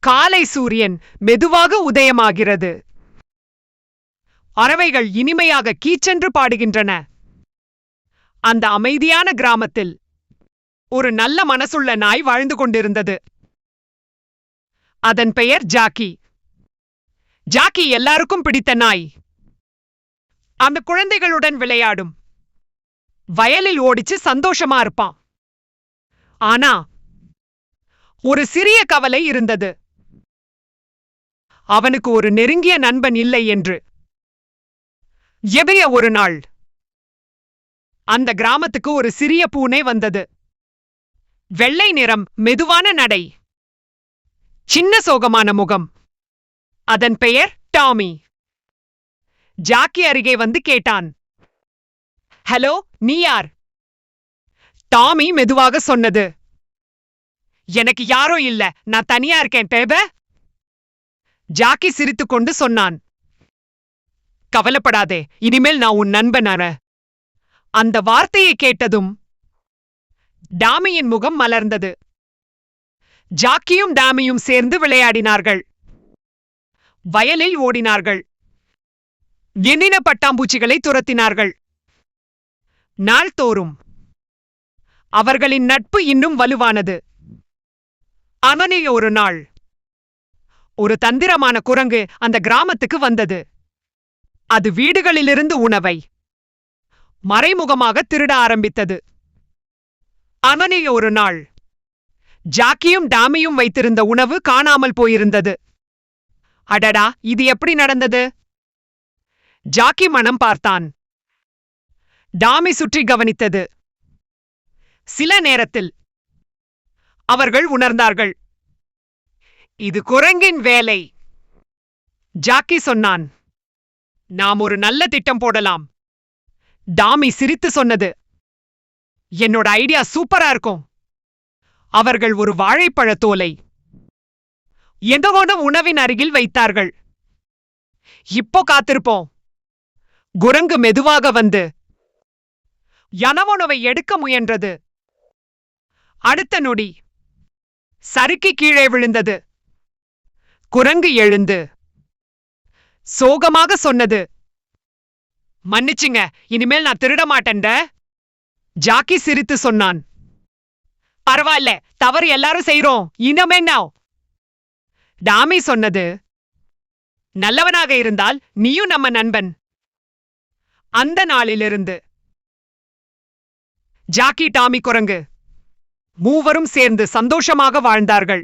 காலை சூரியன் மெதுவாக உதயமாகிறது. பறவைகள் இனிமையாக கீச்சென்று பாடுகின்றன. அந்த அமைதியான கிராமத்தில் ஒரு நல்ல மனசுள்ள நாய் வாழ்ந்து கொண்டிருந்தது. அதன் பெயர் ஜாக்கி. ஜாக்கி எல்லாருக்கும் பிடித்த நாய். அந்த குழந்தைகளுடன் விளையாடும், வயலில் ஓடிச்சு சந்தோஷமா இருப்பான். ஆனா ஒரு சிறிய கவலை இருந்தது. அவனுக்கு ஒரு நெருங்கிய நண்பன் இல்லை என்று. எவைய ஒரு நாள் அந்த கிராமத்துக்கு ஒரு சிறிய பூனை வந்தது. வெள்ளை நிறம், மெதுவான நடை, சின்ன சோகமான முகம். அதன் பெயர் டாமி. ஜாக்கி அருகே வந்து கேட்டான், ஹலோ, நீ யார்? டாமி மெதுவாக சொன்னது, எனக்கு யாரோ இல்ல, நான் தனியா இருக்கேன் பேப. ஜாக்கி சிரித்துக்கொண்டு சொன்னான், கவலைப்படாதே, இனிமேல் நான் உன் நண்பன். அந்த வார்த்தையை கேட்டதும் டாமியின் முகம் மலர்ந்தது. ஜாக்கியும் டாமியும் சேர்ந்து விளையாடினார்கள். வயலில் ஓடினார்கள். எண்ணின பட்டாம்பூச்சிகளை துரத்தினார்கள். நாள்தோறும் அவர்களின் நட்பு இன்னும் வலுவானது. அவனைய ஒரு நாள் ஒரு தந்திரமான குரங்கு அந்த கிராமத்துக்கு வந்தது. அது வீடுகளிலிருந்து உணவை மறைமுகமாக திருட ஆரம்பித்தது. அவனைய ஒரு நாள் ஜாக்கியும் டாமியும் வைத்திருந்த உணவு காணாமல் போயிருந்தது. அடடா, இது எப்படி நடந்தது? ஜாக்கி மனம் பார்த்தான். டாமி சுற்றி கவனித்தது. சில நேரத்தில் அவர்கள் உணர்ந்தார்கள், இது குரங்கின் வேலை. ஜாக்கி சொன்னான், நாம் ஒரு நல்ல திட்டம் போடலாம். டாமி சிரித்து சொன்னது, என்னோட ஐடியா சூப்பரா இருக்கும். அவர்கள் ஒரு வாழைப்பழத் தோலை எந்தவோன உணவின் அருகில் வைத்தார்கள். இப்போ காத்திருப்போம். குரங்கு மெதுவாக வந்து யனவோனவை எடுக்க முயன்றது. அடுத்த நொடி சறுக்கி கீழே விழுந்தது. குரங்கு எழுந்து சோகமாக சொன்னது, மன்னிச்சுங்க, இனிமேல் நான் திருட மாட்டேன்ட. ஜாக்கி சிரித்து சொன்னான், பரவாயில்ல, தவறு எல்லாரும் செய்றோம், இனிமே நான். டாமி சொன்னது, நல்லவனாக இருந்தால் நீயும் நம்ம நண்பன். அந்த நாளிலிருந்து ஜாக்கி, டாமி, குரங்கு மூவரும் சேர்ந்து சந்தோஷமாக வாழ்ந்தார்கள்.